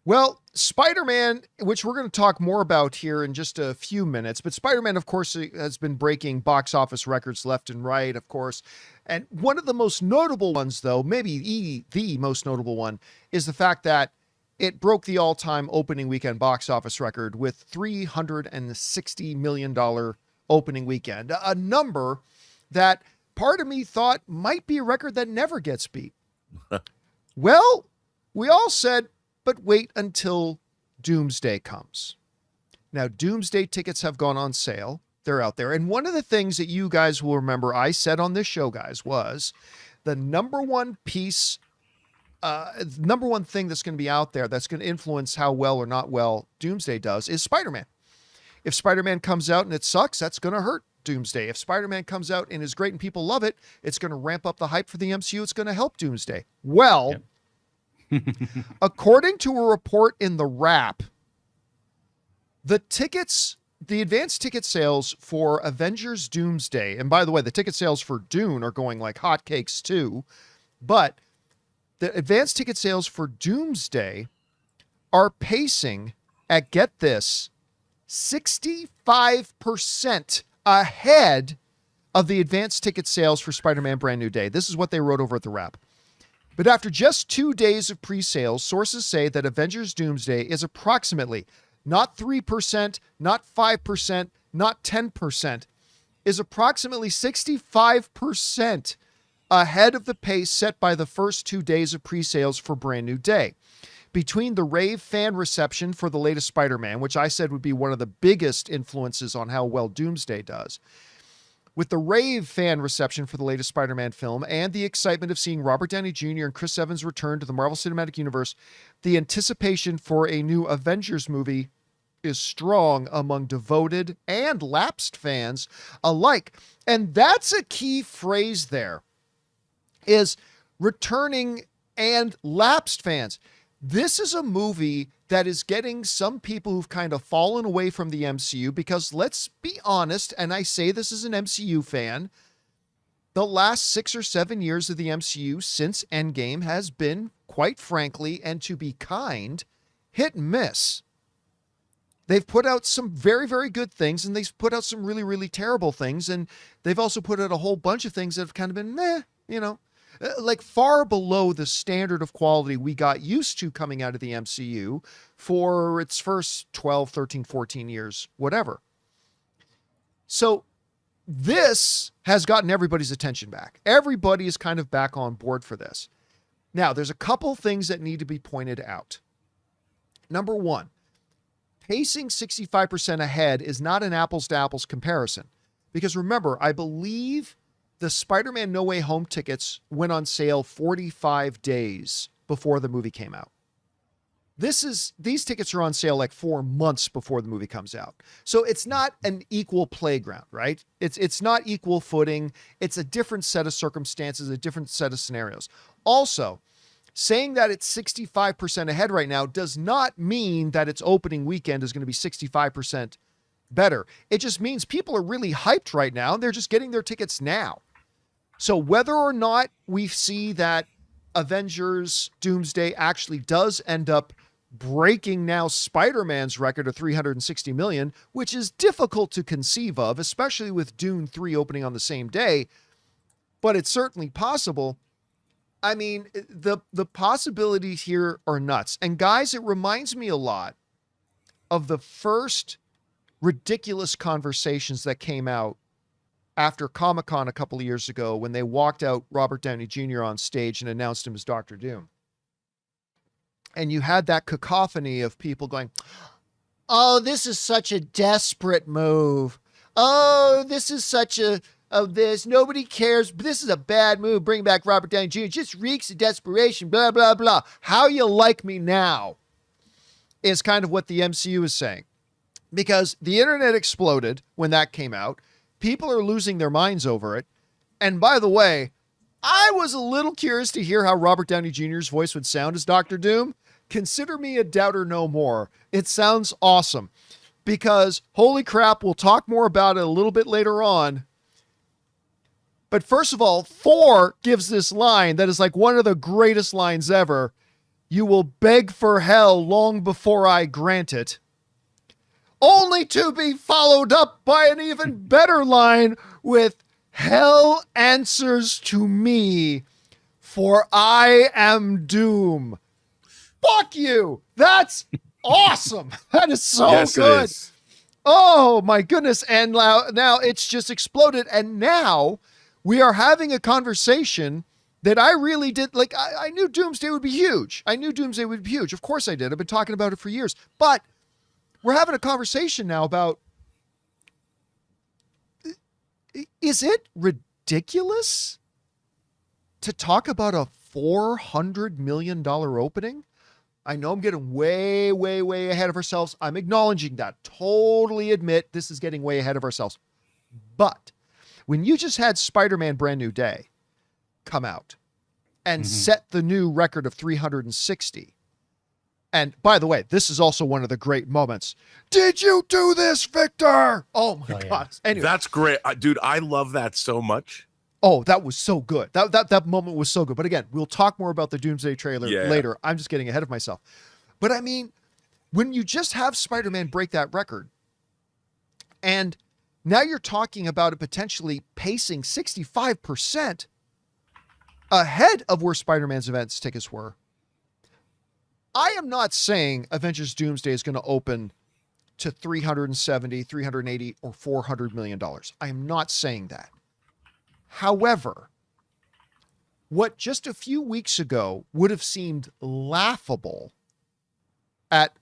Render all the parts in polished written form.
Well, Spider-Man, which we're going to talk more about here in just a few minutes, but Spider-Man, of course, has been breaking box office records left and right, of course. And one of the most notable ones, though, maybe the most notable one, is the fact that it broke the all-time opening weekend box office record with $360 million opening weekend, a number that part of me thought might be a record that never gets beat. Well, we all said, but wait until Doomsday comes. Now, Doomsday tickets have gone on sale. They're out there. And one of the things that you guys will remember I said on this show, guys, was the number one thing that's going to be out there that's going to influence how well or not well Doomsday does is Spider-Man. If Spider-Man comes out and it sucks, that's going to hurt Doomsday. If Spider-Man comes out and is great and people love it, it's going to ramp up the hype for the MCU. It's going to help Doomsday. Well, yep. According to a report in The Wrap, the advanced ticket sales for Avengers Doomsday, and by the way, the ticket sales for Dune are going like hotcakes too, but the advanced ticket sales for Doomsday are pacing at, get this, 65% ahead of the advanced ticket sales for Spider-Man Brand New Day. This is what they wrote over at The Wrap. But after just 2 days of pre-sales, sources say that Avengers Doomsday is approximately not 3%, not 5%, not 10%, is approximately 65% ahead of the pace set by the first 2 days of pre-sales for Brand New Day. Between the rave fan reception for the latest Spider-Man, which I said would be one of the biggest influences on how well Doomsday does, with the rave fan reception for the latest Spider-Man film and the excitement of seeing Robert Downey Jr. and Chris Evans return to the Marvel Cinematic Universe, the anticipation for a new Avengers movie is strong among devoted and lapsed fans alike. And that's a key phrase there, is returning and lapsed fans. This is a movie that is getting some people who've kind of fallen away from the MCU because, let's be honest, and I say this as an MCU fan, the last 6 or 7 years of the MCU since Endgame has been, quite frankly, and to be kind, hit and miss. They've put out some very, very good things, and they've put out some really, really terrible things, and they've also put out a whole bunch of things that have kind of been meh, like far below the standard of quality we got used to coming out of the MCU for its first 12, 13, 14 years, whatever. So this has gotten everybody's attention back. Everybody is kind of back on board for this. Now, there's a couple things that need to be pointed out. Number one, pacing 65% ahead is not an apples to apples comparison. Because remember, I believe the Spider-Man No Way Home tickets went on sale 45 days before the movie came out. These tickets are on sale like 4 months before the movie comes out. So it's not an equal playground, right? It's not equal footing. It's a different set of circumstances, a different set of scenarios. Also, saying that it's 65% ahead right now does not mean that its opening weekend is going to be 65% better. It just means people are really hyped right now. They're just getting their tickets now. So whether or not we see that Avengers Doomsday actually does end up breaking now Spider-Man's record of 360 million, which is difficult to conceive of, especially with Dune 3 opening on the same day, but it's certainly possible. I mean, the possibilities here are nuts. And guys, it reminds me a lot of the first ridiculous conversations that came out after Comic-Con a couple of years ago when they walked out Robert Downey Jr. on stage and announced him as Dr. Doom. And you had that cacophony of people going, oh, this is such a desperate move. Oh, this is such this. Nobody cares. This is a bad move. Bring back Robert Downey Jr. It just reeks of desperation, blah, blah, blah. How you like me now is kind of what the MCU is saying. Because the internet exploded when that came out. People are losing their minds over it. And by the way, I was a little curious to hear how Robert Downey Jr.'s voice would sound as Dr. Doom. Consider me a doubter no more. It sounds awesome. Because, holy crap, we'll talk more about it a little bit later on. But first of all, Thor gives this line that is like one of the greatest lines ever. you will beg for hell long before I grant it, only to be followed up by an even better line with hell answers to me, for I am doom. Fuck you. That's awesome. That is so Yes, good. it is. Oh my goodness. And now it's just exploded. And now we are having a conversation that I really did. Like, I knew Doomsday would be huge. Of course I did. I've been talking about it for years. But we're having a conversation now about, is it ridiculous to talk about a $400 million opening? I know I'm getting way, way, way ahead of ourselves. I'm acknowledging that. Totally admit this is getting way ahead of ourselves. But when you just had Spider-Man Brand New Day come out and set the new record of 360, and by the way, this is also one of the great moments. Did you do this, Victor? Oh my God. Yeah. Anyway. That's great. Dude, I love that so much. Oh, that was so good. That moment was so good. But again, we'll talk more about the Doomsday trailer later. I'm just getting ahead of myself. But I mean, when you just have Spider-Man break that record, and now you're talking about it potentially pacing 65% ahead of where Spider-Man's events tickets were, I am not saying Avengers Doomsday is going to open to 370, 380, or $400 million. I am not saying that. However, what just a few weeks ago would have seemed laughable at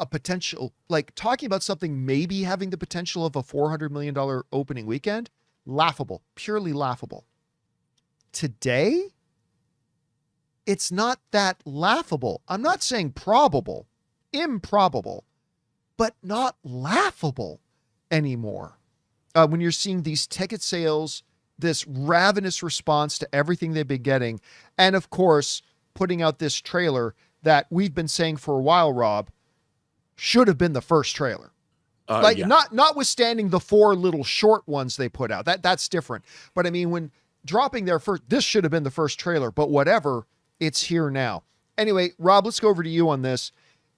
a potential, like talking about something maybe having the potential of a $400 million opening weekend, laughable, purely laughable. Today, it's not that laughable. I'm not saying probable, improbable, but not laughable anymore. When you're seeing these ticket sales, this ravenous response to everything they've been getting, and of course, putting out this trailer that we've been saying for a while, Rob, should have been the first trailer. Notwithstanding the 4 little short ones they put out. That's different. But I mean, when dropping their first, this should have been the first trailer, but whatever, it's here now. Anyway, Rob, let's go over to you on this.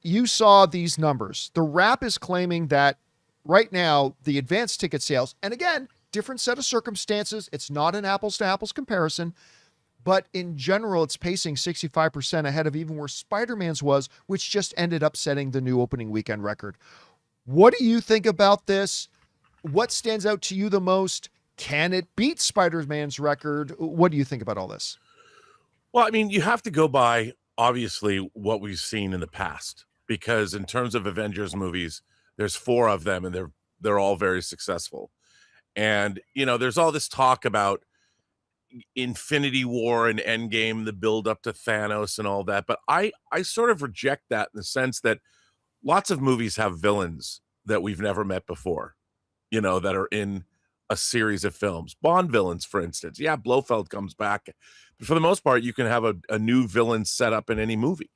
You saw these numbers. The Wrap is claiming that right now, the advanced ticket sales, and again, different set of circumstances. It's not an apples to apples comparison, but in general, it's pacing 65% ahead of even where Spider-Man's was, which just ended up setting the new opening weekend record. What do you think about this? What stands out to you the most? Can it beat Spider-Man's record? What do you think about all this? Well, I mean, you have to go by, obviously, what we've seen in the past, because in terms of Avengers movies, there's 4 of them, and they're all very successful. And, you know, there's all this talk about Infinity War and Endgame, the build up to Thanos and all that. But I sort of reject that in the sense that lots of movies have villains that we've never met before, you know, that are in a series of films. Bond villains, for instance. Yeah, Blofeld comes back. But for the most part, you can have a new villain set up in any movie.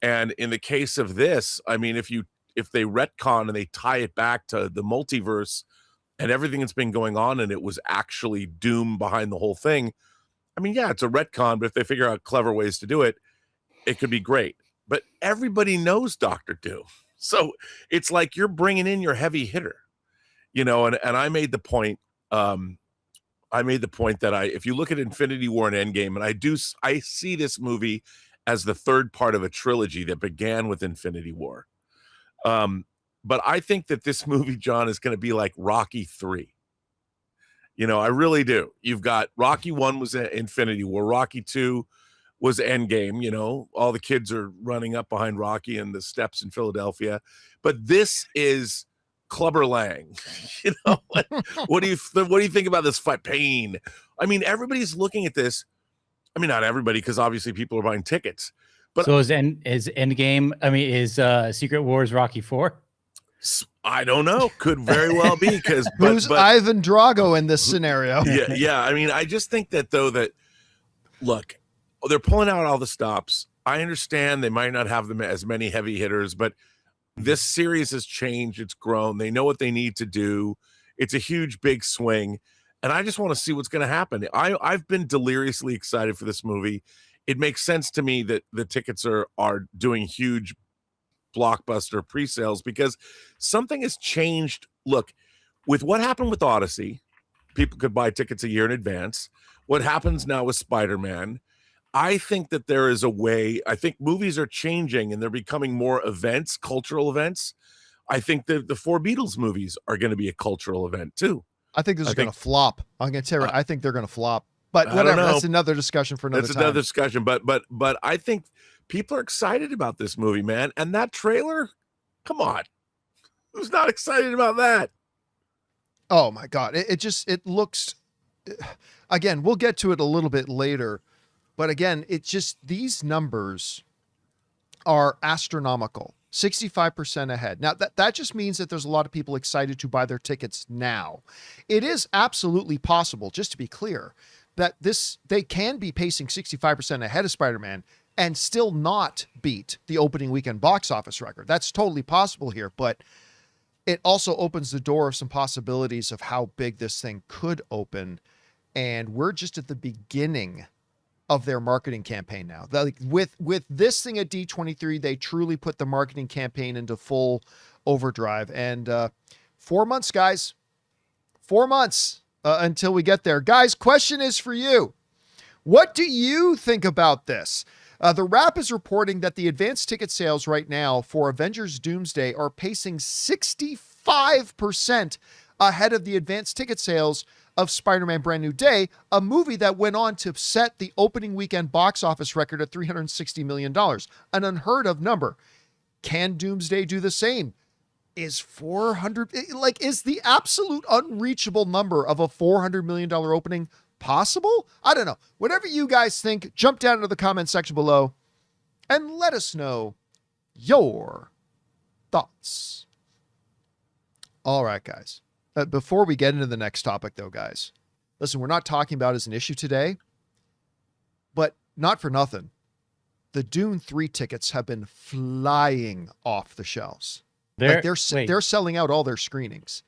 And in the case of this, I mean, if they retcon and they tie it back to the multiverse and everything that's been going on, and it was actually Doom behind the whole thing, I mean, yeah, it's a retcon, but if they figure out clever ways to do it, it could be great. But everybody knows Dr. Doom. So it's like you're bringing in your heavy hitter, you know, and I made the point, that if you look at Infinity War and Endgame, and I see this movie as the third part of a trilogy that began with Infinity War. But I think that this movie, John, is going to be like Rocky 3. You know, I really do. You've got Rocky 1 was Infinity War. Rocky 2 was Endgame. You know, all the kids are running up behind Rocky and the steps in Philadelphia. But this is Clubber Lang. You know, what do you think about this fight? Pain. I mean, everybody's looking at this. I mean, not everybody, because obviously people are buying tickets. But so is Endgame? I mean, is Secret Wars Rocky 4? I don't know. Could very well be, because who's Ivan Drago in this scenario? Yeah. I mean, I just think that look, they're pulling out all the stops. I understand they might not have them as many heavy hitters, but this series has changed. It's grown. They know what they need to do. It's a huge, big swing, and I just want to see what's going to happen. I've been deliriously excited for this movie. it makes sense to me that the tickets are doing huge blockbuster pre-sales because something has changed. Look, with what happened with Odyssey, people could buy tickets a year in advance. What happens now with Spider-Man, I think that there is a way. I think movies are changing and they're becoming more events, cultural events. I think that the four Beatles movies are going to be a cultural event too. I think this is going to flop. I'm going to tell you, I think they're going to flop. But I whatever, don't know. that's another discussion for another That's time. another discussion. But I think people are excited about this movie, man. And that trailer, come on, who's not excited about that? Oh my God. It looks, again, we'll get to it a little bit later, but again, these numbers are astronomical, 65% ahead. Now that just means that there's a lot of people excited to buy their tickets now. It is absolutely possible, just to be clear, that they can be pacing 65% ahead of Spider-Man and still not beat the opening weekend box office record. That's totally possible here, but it also opens the door of some possibilities of how big this thing could open. And we're just at the beginning of their marketing campaign now. Like with this thing at D23, they truly put the marketing campaign into full overdrive. And 4 months, guys, 4 months until we get there. Guys, question is for you. What do you think about this? The Wrap is reporting that the advanced ticket sales right now for Avengers Doomsday are pacing 65% ahead of the advanced ticket sales of Spider-Man Brand New Day, a movie that went on to set the opening weekend box office record at $360 million, an unheard of number. Can Doomsday do the same? Is 400, is the absolute unreachable number of a $400 million opening possible? I don't know. Whatever you guys think, jump down into the comment section below and let us know your thoughts. All right, guys. Before we get into the next topic, though, guys, listen, we're not talking about it as an issue today, but not for nothing. The Dune 3 tickets have been flying off the shelves. They're selling out all their screenings.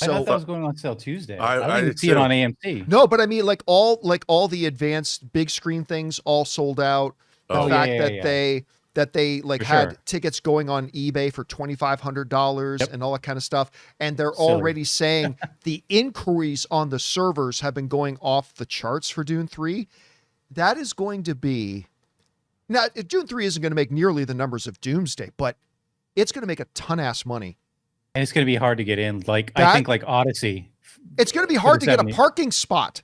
I So thought that was going on sale Tuesday. I didn't did see it too. on AMC. no, but I mean, all the advanced big screen things all sold out. The Oh, fact yeah. that they For had sure. tickets going on eBay for $2,500 Yep. and all that kind of stuff. And they're Silly. already saying the inquiries on the servers have been going off the charts for Dune 3. That is going to be, now Dune 3 isn't going to make nearly the numbers of Doomsday, but it's going to make a ton-ass money. And it's going to be hard to get in. I think like Odyssey. It's going to be hard to get a 70. parking spot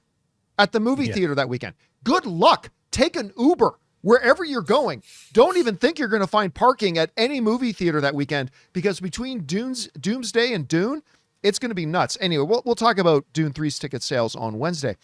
at the movie Yeah. theater that weekend. Good luck. Take an Uber wherever you're going. Don't even think you're going to find parking at any movie theater that weekend, because between Doomsday and Dune, it's going to be nuts. Anyway, we'll talk about Dune 3's ticket sales on Wednesday.